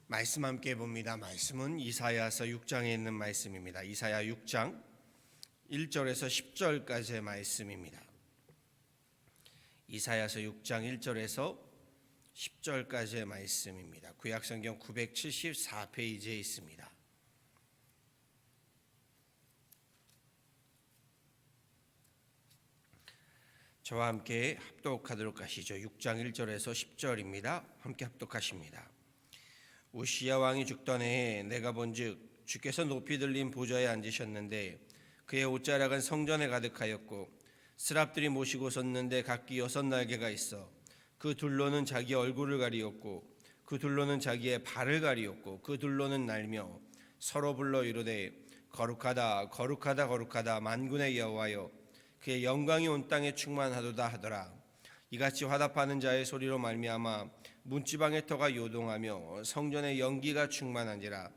말씀 함께 봅니다. 말씀은 이사야서 6장에 있는 말씀입니다. 이사야 6장 1절에서 10절까지의 말씀입니다. 이사야서 6장 1절에서 10절까지의 말씀입니다. 구약성경 974페이지에 있습니다. 저와 함께 합독하도록 하시죠. 6장 1절에서 10절입니다. 함께 합독하십니다. 우시야 왕이 죽던 해에 내가 본즉 주께서 높이 들린 보좌에 앉으셨는데 그의 옷자락은 성전에 가득하였고 스랍들이 모시고 섰는데 각기 6날개가 있어 그 둘로는 자기 얼굴을 가리었고 그 둘로는 자기의 발을 가리었고 그 둘로는 날며 서로 불러 이르되 거룩하다 거룩하다 거룩하다 만군의 여호와여 그의 영광이 온 땅에 충만하도다 하더라. 이같이 화답하는 자의 소리로 말미암아 문지방의 터가 요동하며 성전의 연기가 충만한지라.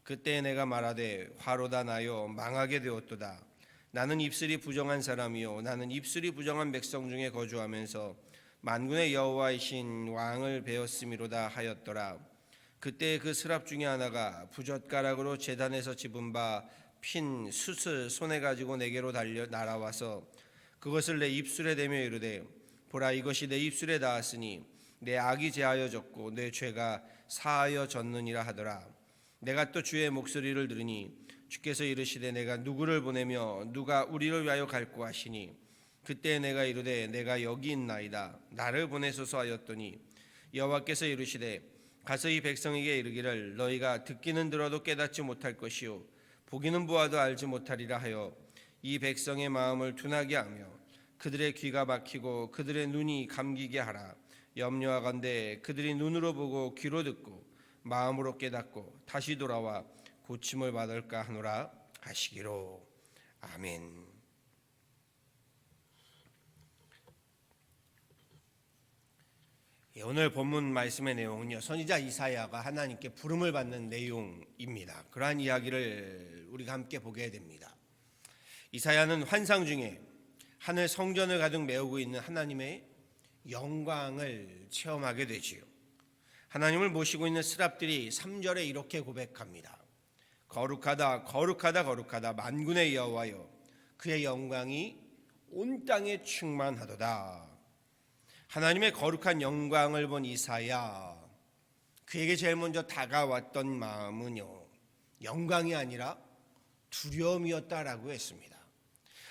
그때 내가 말하되 화로다 나여 망하게 되었도다. 나는 입술이 부정한 사람이요 나는 입술이 부정한 백성 중에 거주하면서 만군의 여호와이신 왕을 배웠음이로다 하였더라. 그때 그 스랍 중에 하나가 부젓가락으로 제단에서 집은 바 핀 숯을 손에 가지고 내게로 날아와서 그것을 내 입술에 대며 이르되 보라 이것이 내 입술에 닿았으니 내 악이 제하여졌고 내 죄가 사하여졌느니라 하더라. 내가 또 주의 목소리를 들으니 주께서 이르시되 내가 누구를 보내며 누가 우리를 위하여 갈고 하시니 그때 내가 이르되 내가 여기 있나이다 나를 보내소서 하였더니 여호와께서 이르시되 가서 이 백성에게 이르기를 너희가 듣기는 들어도 깨닫지 못할 것이요 보기는 보아도 알지 못하리라 하여 이 백성의 마음을 둔하게 하며 그들의 귀가 막히고 그들의 눈이 감기게 하라. 염려하건대 그들이 눈으로 보고 귀로 듣고 마음으로 깨닫고 다시 돌아와 고침을 받을까 하노라 하시기로. 아멘. 오늘 본문 말씀의 내용은요, 선지자 이사야가 하나님께 부름을 받는 내용입니다. 그러한 이야기를 우리가 함께 보게 됩니다. 이사야는 환상 중에 하늘 성전을 가득 메우고 있는 하나님의 영광을 체험하게 되지요. 하나님을 모시고 있는 스랍들이 3절에 이렇게 고백합니다. 거룩하다 거룩하다 거룩하다 만군의 여호와여 그의 영광이 온 땅에 충만하도다. 하나님의 거룩한 영광을 본 이사야, 그에게 제일 먼저 다가왔던 마음은요, 영광이 아니라 두려움이었다라고 했습니다.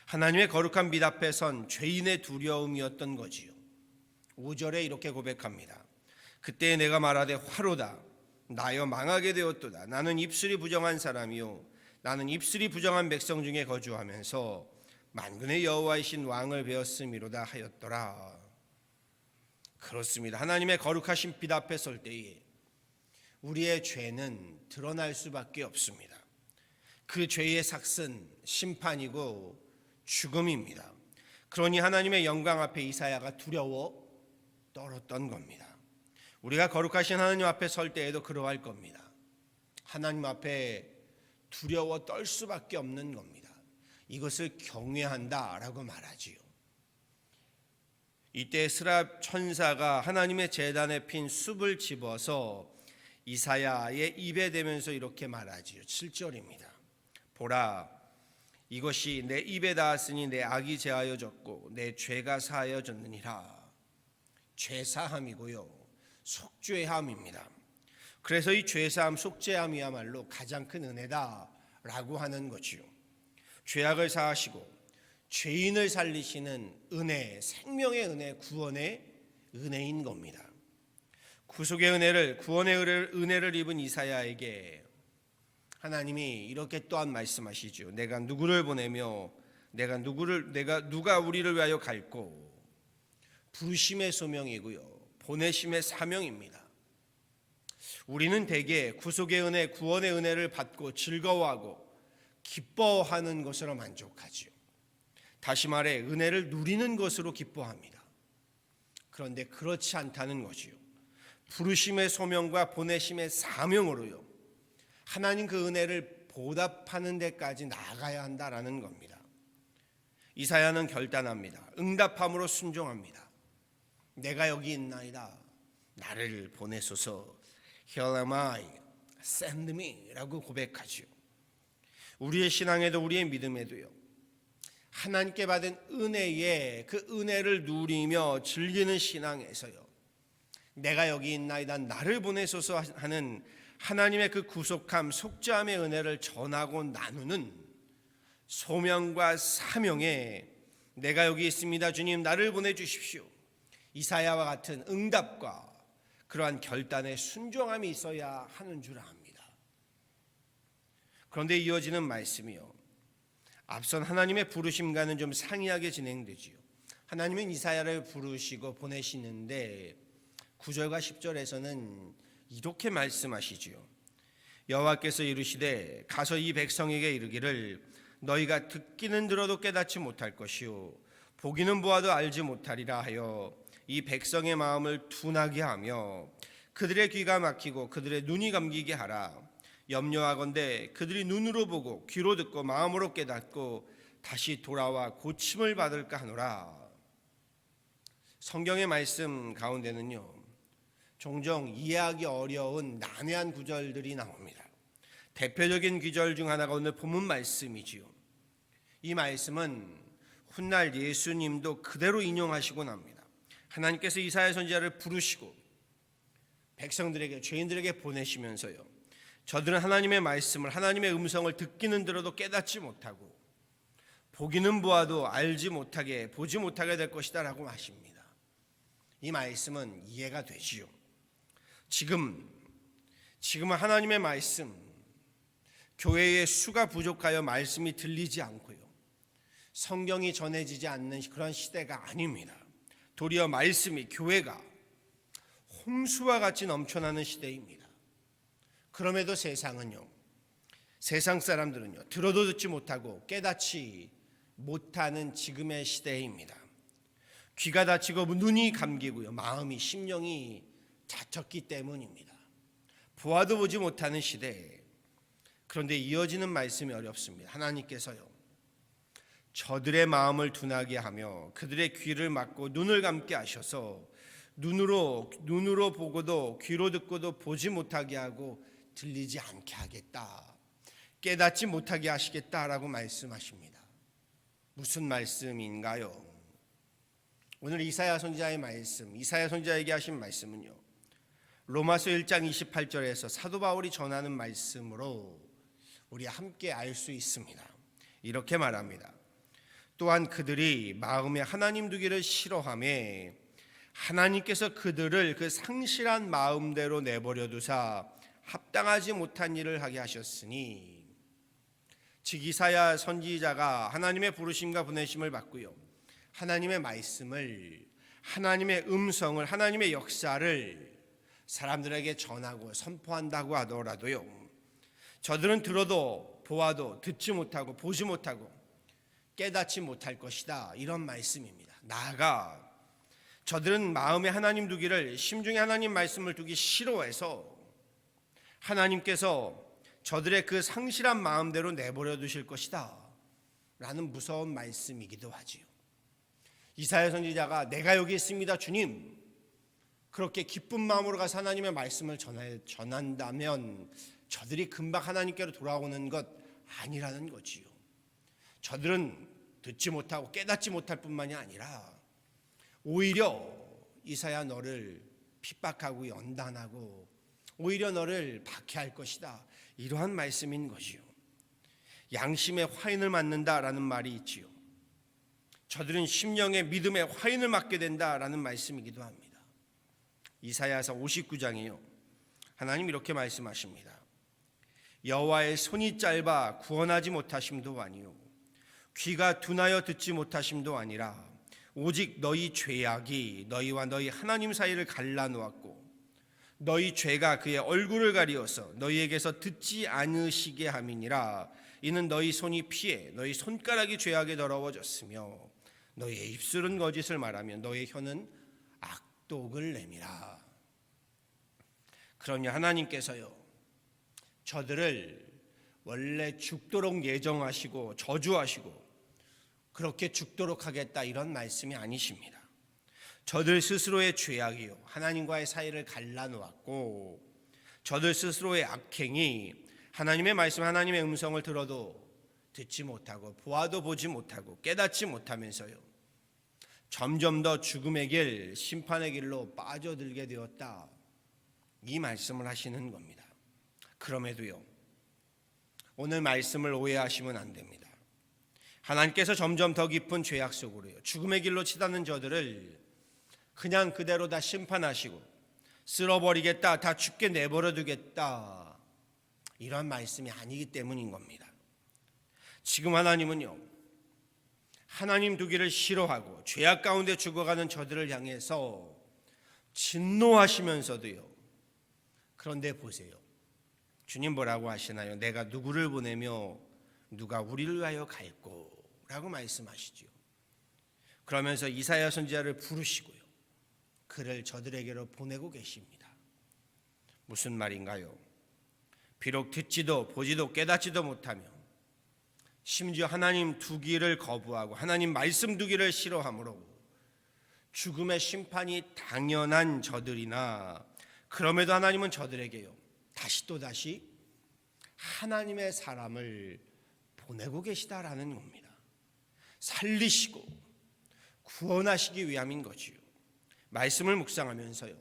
하나님의 거룩한 빛 앞에 선 죄인의 두려움이었던 거지요. 5절에 이렇게 고백합니다. 그때 내가 말하되 화로다 나여 망하게 되었도다. 나는 입술이 부정한 사람이요 나는 입술이 부정한 백성 중에 거주하면서 만군의 여호와이신 왕을 배웠음이로다 하였더라. 그렇습니다. 하나님의 거룩하신 빛 앞에 설 때에 우리의 죄는 드러날 수밖에 없습니다. 그 죄의 삭은 심판이고 죽음입니다. 그러니 하나님의 영광 앞에 이사야가 두려워 떨었던 겁니다. 우리가 거룩하신 하나님 앞에 설 때에도 그러할 겁니다. 하나님 앞에 두려워 떨 수밖에 없는 겁니다. 이것을 경외한다라고 말하지요. 이때 스랍 천사가 하나님의 제단에 핀 숲을 집어서 이사야의 입에 대면서 이렇게 말하지요. 7절입니다. 보라 이것이 내 입에 닿았으니 내 악이 제하여졌고 내 죄가 사하여졌느니라. 죄사함이고요 속죄함입니다. 그래서 이 죄사함 속죄함이야말로 가장 큰 은혜다라고 하는 것이요, 죄악을 사하시고 죄인을 살리시는 은혜, 생명의 은혜, 구원의 은혜인 겁니다. 구속의 은혜를, 구원의 은혜를 입은 이사야에게 하나님이 이렇게 또한 말씀하시죠. 내가 누구를 보내며 누가 우리를 위하여 갈고. 부르심의 소명이고요 보내심의 사명입니다. 우리는 대개 구속의 은혜, 구원의 은혜를 받고 즐거워하고 기뻐하는 것으로 만족하죠. 다시 말해 은혜를 누리는 것으로 기뻐합니다. 그런데 그렇지 않다는 것이요, 부르심의 소명과 보내심의 사명으로요 하나님 그 은혜를 보답하는 데까지 나아가야 한다라는 겁니다. 이사야는 결단합니다. 응답함으로 순종합니다. 내가 여기 있나이다 나를 보내소서 Here am I, send me 라고 고백하지요. 우리의 신앙에도 우리의 믿음에도요, 하나님께 받은 은혜에 그 은혜를 누리며 즐기는 신앙에서요, 내가 여기 있나이다 나를 보내소서 하는 하나님의 그 구속함 속죄함의 은혜를 전하고 나누는 소명과 사명에 내가 여기 있습니다 주님 나를 보내주십시오, 이사야와 같은 응답과 그러한 결단의 순종함이 있어야 하는 줄 압니다. 그런데 이어지는 말씀이요, 앞선 하나님의 부르심과는 좀 상이하게 진행되지요. 하나님은 이사야를 부르시고 보내시는데 9절과 10절에서는 이렇게 말씀하시지요. 여호와께서 이르시되 가서 이 백성에게 이르기를 너희가 듣기는 들어도 깨닫지 못할 것이요 보기는 보아도 알지 못하리라 하여 이 백성의 마음을 둔하게 하며 그들의 귀가 막히고 그들의 눈이 감기게 하라. 염려하건대 그들이 눈으로 보고 귀로 듣고 마음으로 깨닫고 다시 돌아와 고침을 받을까 하노라. 성경의 말씀 가운데는요, 종종 이해하기 어려운 난해한 구절들이 나옵니다. 대표적인 구절 중 하나가 오늘 본문 말씀이지요. 이 말씀은 훗날 예수님도 그대로 인용하시곤 합니다. 하나님께서 이사야 선지자를 부르시고 백성들에게, 죄인들에게 보내시면서요, 저들은 하나님의 말씀을, 하나님의 음성을 듣기는 들어도 깨닫지 못하고 보기는 보아도 알지 못하게, 보지 못하게 될 것이다 라고 하십니다. 이 말씀은 이해가 되지요. 지금은 하나님의 말씀, 교회의 수가 부족하여 말씀이 들리지 않고요, 성경이 전해지지 않는 그런 시대가 아닙니다. 도리어 말씀이, 교회가 홍수와 같이 넘쳐나는 시대입니다. 그럼에도 세상은요, 세상 사람들은요, 들어도 듣지 못하고 깨닫지 못하는 지금의 시대입니다. 귀가 닫히고 눈이 감기고요, 마음이, 심령이 닫혔기 때문입니다. 보아도 보지 못하는 시대. 그런데 이어지는 말씀이 어렵습니다. 하나님께서요, 저들의 마음을 둔하게 하며 그들의 귀를 막고 눈을 감게 하셔서 눈으로 보고도 귀로 듣고도 보지 못하게 하고 들리지 않게 하겠다, 깨닫지 못하게 하시겠다라고 말씀하십니다. 무슨 말씀인가요? 오늘 이사야 선지자의 말씀, 이사야 선지자에게 하신 말씀은요, 로마서 1장 28절에서 사도 바울이 전하는 말씀으로 우리 함께 알 수 있습니다. 이렇게 말합니다. 또한 그들이 마음에 하나님 두기를 싫어하며 하나님께서 그들을 그 상실한 마음대로 내버려 두사 합당하지 못한 일을 하게 하셨으니, 즉 이사야 선지자가 하나님의 부르심과 보내심을 받고요, 하나님의 말씀을, 하나님의 음성을, 하나님의 역사를 사람들에게 전하고 선포한다고 하더라도요, 저들은 들어도 보아도 듣지 못하고 보지 못하고 깨닫지 못할 것이다, 이런 말씀입니다. 나아가 저들은 마음에 하나님 두기를, 심중에 하나님 말씀을 두기 싫어해서 하나님께서 저들의 그 상실한 마음대로 내버려 두실 것이다 라는 무서운 말씀이기도 하지요. 이사야 선지자가 내가 여기 있습니다 주님, 그렇게 기쁜 마음으로 가서 하나님의 말씀을 전한다면 저들이 금방 하나님께로 돌아오는 것 아니라는 거지요. 저들은 듣지 못하고 깨닫지 못할 뿐만이 아니라 오히려 이사야 너를 핍박하고 연단하고 오히려 너를 박해할 것이다, 이러한 말씀인 것이요. 양심의 화인을 맞는다라는 말이 있지요. 저들은 심령의 믿음의 화인을 맞게 된다라는 말씀이기도 합니다. 이사야서 59장이요, 하나님 이렇게 말씀하십니다. 여호와의 손이 짧아 구원하지 못하심도 아니요 귀가 둔하여 듣지 못하심도 아니라 오직 너희 죄악이 너희와 너희 하나님 사이를 갈라놓았고 너희 죄가 그의 얼굴을 가리어서 너희에게서 듣지 않으시게 함이니라. 이는 너희 손이 피해 너희 손가락이 죄악에 더러워졌으며 너희의 입술은 거짓을 말하며 너희 혀는 악독을 내미라. 그러니 하나님께서요, 저들을 원래 죽도록 예정하시고 저주하시고 그렇게 죽도록 하겠다, 이런 말씀이 아니십니다. 저들 스스로의 죄악이요 하나님과의 사이를 갈라놓았고 저들 스스로의 악행이 하나님의 말씀, 하나님의 음성을 들어도 듣지 못하고 보아도 보지 못하고 깨닫지 못하면서요, 점점 더 죽음의 길, 심판의 길로 빠져들게 되었다, 이 말씀을 하시는 겁니다. 그럼에도요, 오늘 말씀을 오해하시면 안 됩니다. 하나님께서 점점 더 깊은 죄악 속으로요, 죽음의 길로 치닫는 저들을 그냥 그대로 다 심판하시고 쓸어버리겠다, 다 죽게 내버려 두겠다, 이런 말씀이 아니기 때문인 겁니다. 지금 하나님은요, 하나님 두기를 싫어하고 죄악 가운데 죽어가는 저들을 향해서 진노하시면서도요, 그런데 보세요, 주님 뭐라고 하시나요? 내가 누구를 보내며 누가 우리를 위하여 갈꼬? 라고 말씀하시죠. 그러면서 이사야 선지자를 부르시고요, 그를 저들에게로 보내고 계십니다. 무슨 말인가요? 비록 듣지도 보지도 깨닫지도 못하며 심지어 하나님 두기를 거부하고 하나님 말씀 두기를 싫어하므로 죽음의 심판이 당연한 저들이나, 그럼에도 하나님은 저들에게요, 다시 또 다시 하나님의 사람을 보내고 계시다라는 겁니다. 살리시고 구원하시기 위함인 거지요. 말씀을 묵상하면서요,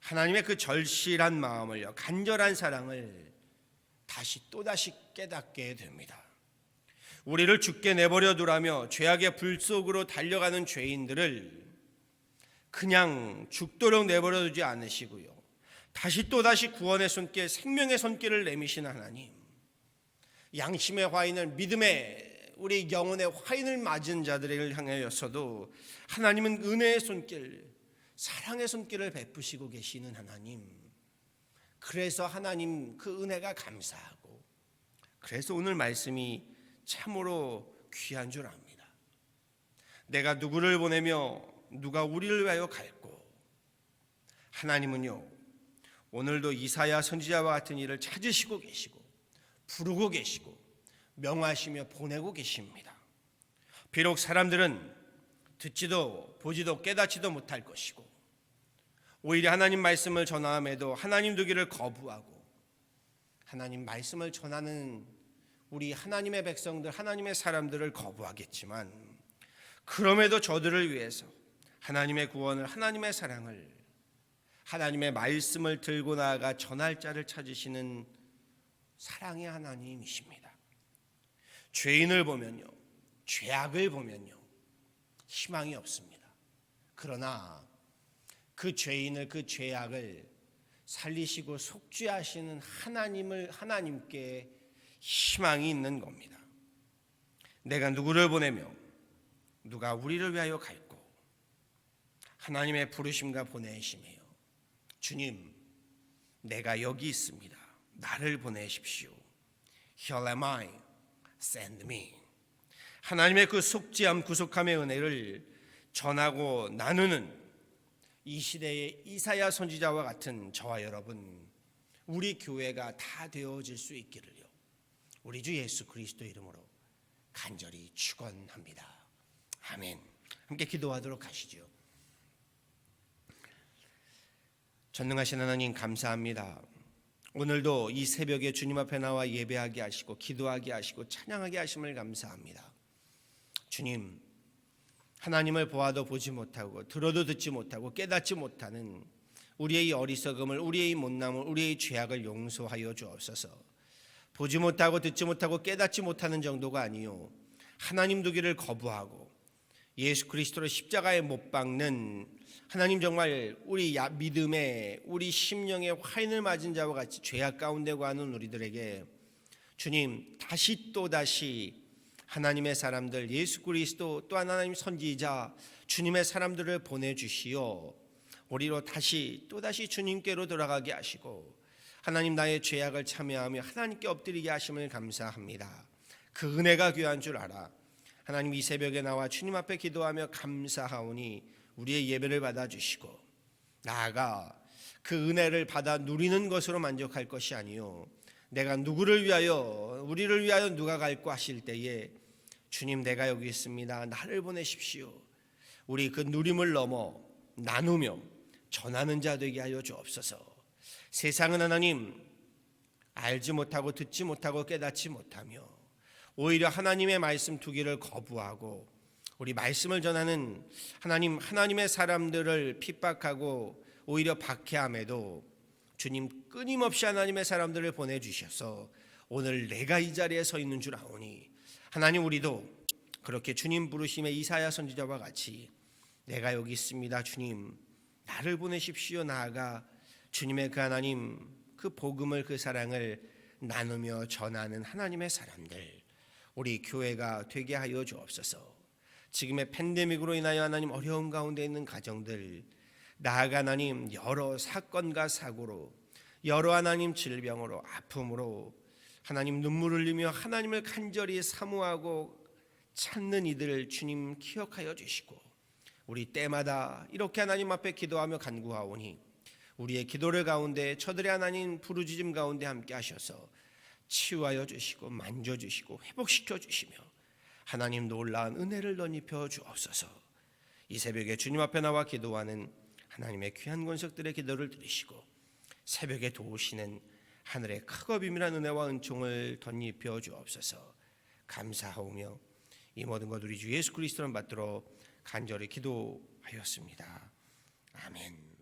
하나님의 그 절실한 마음을요, 간절한 사랑을 다시 또다시 깨닫게 됩니다. 우리를 죽게 내버려 두라며 죄악의 불 속으로 달려가는 죄인들을 그냥 죽도록 내버려 두지 않으시고요, 다시 또다시 구원의 손길, 생명의 손길을 내미시는 하나님, 양심의 화인을, 믿음의 우리 영혼의 화인을 맞은 자들을 향하여서도 하나님은 은혜의 손길, 사랑의 손길을 베푸시고 계시는 하나님, 그래서 하나님 그 은혜가 감사하고, 그래서 오늘 말씀이 참으로 귀한 줄 압니다. 내가 누구를 보내며 누가 우리를 위하여 갈꼬? 하나님은요, 오늘도 이사야 선지자와 같은 이를 찾으시고 계시고 부르고 계시고 명하시며 보내고 계십니다. 비록 사람들은 듣지도 보지도 깨닫지도 못할 것이고, 오히려 하나님 말씀을 전함에도 하나님 두기를 거부하고 하나님 말씀을 전하는 우리 하나님의 백성들, 하나님의 사람들을 거부하겠지만, 그럼에도 저들을 위해서 하나님의 구원을, 하나님의 사랑을, 하나님의 말씀을 들고 나아가 전할 자를 찾으시는 사랑의 하나님이십니다. 죄인을 보면요, 죄악을 보면요, 희망이 없습니다. 그러나 그 죄인을, 그 죄악을 살리시고 속죄하시는 하나님께 희망이 있는 겁니다. 내가 누구를 보내며 누가 우리를 위하여 갈꼬? 하나님의 부르심과 보내심이에요. 주님, 내가 여기 있습니다. 나를 보내십시오. Here am I, send me. 하나님의 그 속죄함, 구속함의 은혜를 전하고 나누는 이 시대의 이사야 선지자와 같은 저와 여러분, 우리 교회가 다 되어질 수 있기를요, 우리 주 예수 그리스도 이름으로 간절히 축원합니다. 아멘. 함께 기도하도록 하시죠. 전능하신 하나님, 감사합니다. 오늘도 이 새벽에 주님 앞에 나와 예배하게 하시고 기도하게 하시고 찬양하게 하심을 감사합니다. 주님, 하나님을 보아도 보지 못하고 들어도 듣지 못하고 깨닫지 못하는 우리의 어리석음을, 우리의 못남을, 우리의 죄악을 용서하여 주옵소서. 보지 못하고 듣지 못하고 깨닫지 못하는 정도가 아니요, 하나님 두기를 거부하고 예수 그리스도를 십자가에 못 박는 하나님, 정말 우리 믿음의, 우리 심령의 화인을 맞은 자와 같이 죄악 가운데 가는 우리들에게 주님, 다시 또다시 하나님의 사람들, 예수 그리스도 또한 하나님 선지자 주님의 사람들을 보내주시어 우리로 다시 또다시 주님께로 돌아가게 하시고 하나님, 나의 죄악을 참여하며 하나님께 엎드리게 하심을 감사합니다. 그 은혜가 귀한 줄 알아 하나님, 이 새벽에 나와 주님 앞에 기도하며 감사하오니 우리의 예배를 받아주시고 나아가 그 은혜를 받아 누리는 것으로 만족할 것이 아니요, 내가 누구를 위하여, 우리를 위하여 누가 갈고 하실 때에 주님, 내가 여기 있습니다. 나를 보내십시오. 우리 그 누림을 넘어 나누며 전하는 자 되게 하여 주옵소서. 세상은 하나님 알지 못하고 듣지 못하고 깨닫지 못하며 오히려 하나님의 말씀 두기를 거부하고 우리 말씀을 전하는 하나님의 사람들을 핍박하고 오히려 박해함에도 주님 끊임없이 하나님의 사람들을 보내주셔서 오늘 내가 이 자리에 서 있는 줄 아오니 하나님, 우리도 그렇게 주님 부르심에 이사야 선지자와 같이 내가 여기 있습니다 주님, 나를 보내십시오, 나아가 주님의 그 하나님 그 복음을, 그 사랑을 나누며 전하는 하나님의 사람들, 우리 교회가 되게 하여 주옵소서. 지금의 팬데믹으로 인하여 하나님 어려움 가운데 있는 가정들, 나아가 하나님 여러 사건과 사고로, 여러 하나님 질병으로, 아픔으로 하나님 눈물 흘리며 하나님을 간절히 사모하고 찾는 이들을 주님 기억하여 주시고, 우리 때마다 이렇게 하나님 앞에 기도하며 간구하오니 우리의 기도를 가운데 저들의 하나님 부르짖음 가운데 함께 하셔서 치유하여 주시고 만져주시고 회복시켜 주시며 하나님 놀라운 은혜를 덧입혀 주옵소서. 이 새벽에 주님 앞에 나와 기도하는 하나님의 귀한 권석들의 기도를 들으시고 새벽에 도우시는 하늘의 크고 비밀한 은혜와 은총을 덧입혀 주옵소서. 감사하오며 이 모든 것 우리 주 예수 그리스도를 받들어 간절히 기도하였습니다. 아멘.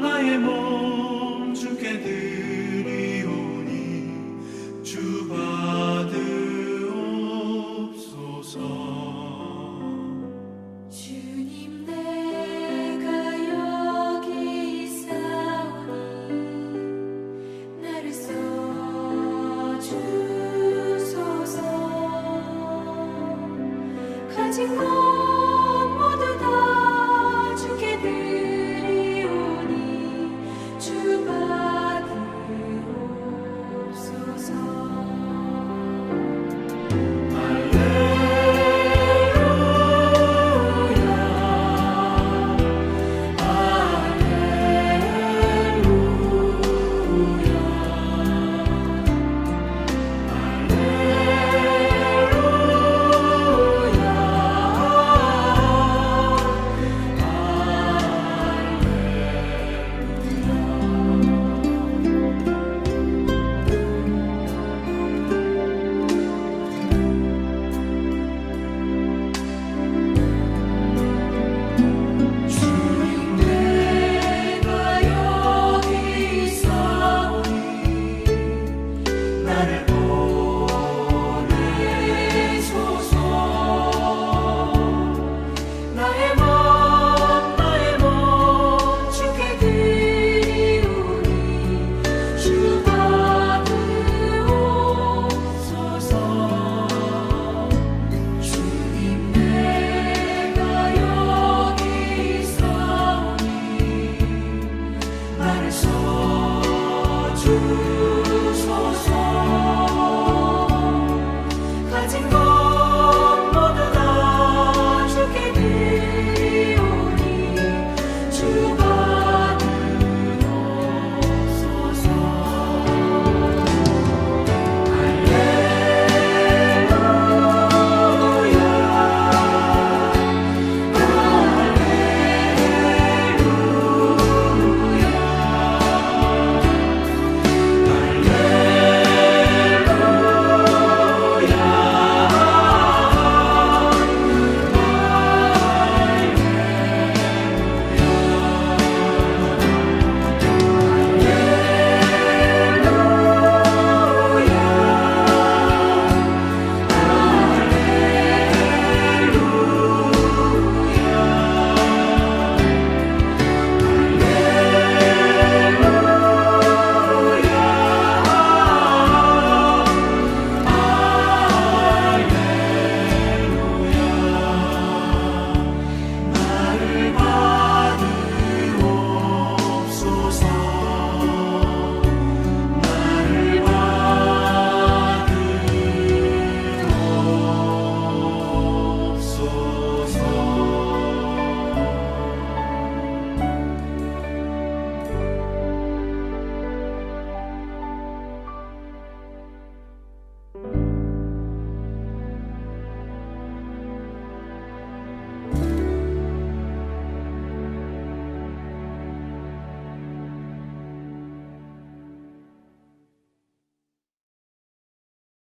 나의 몸 주께 드리리.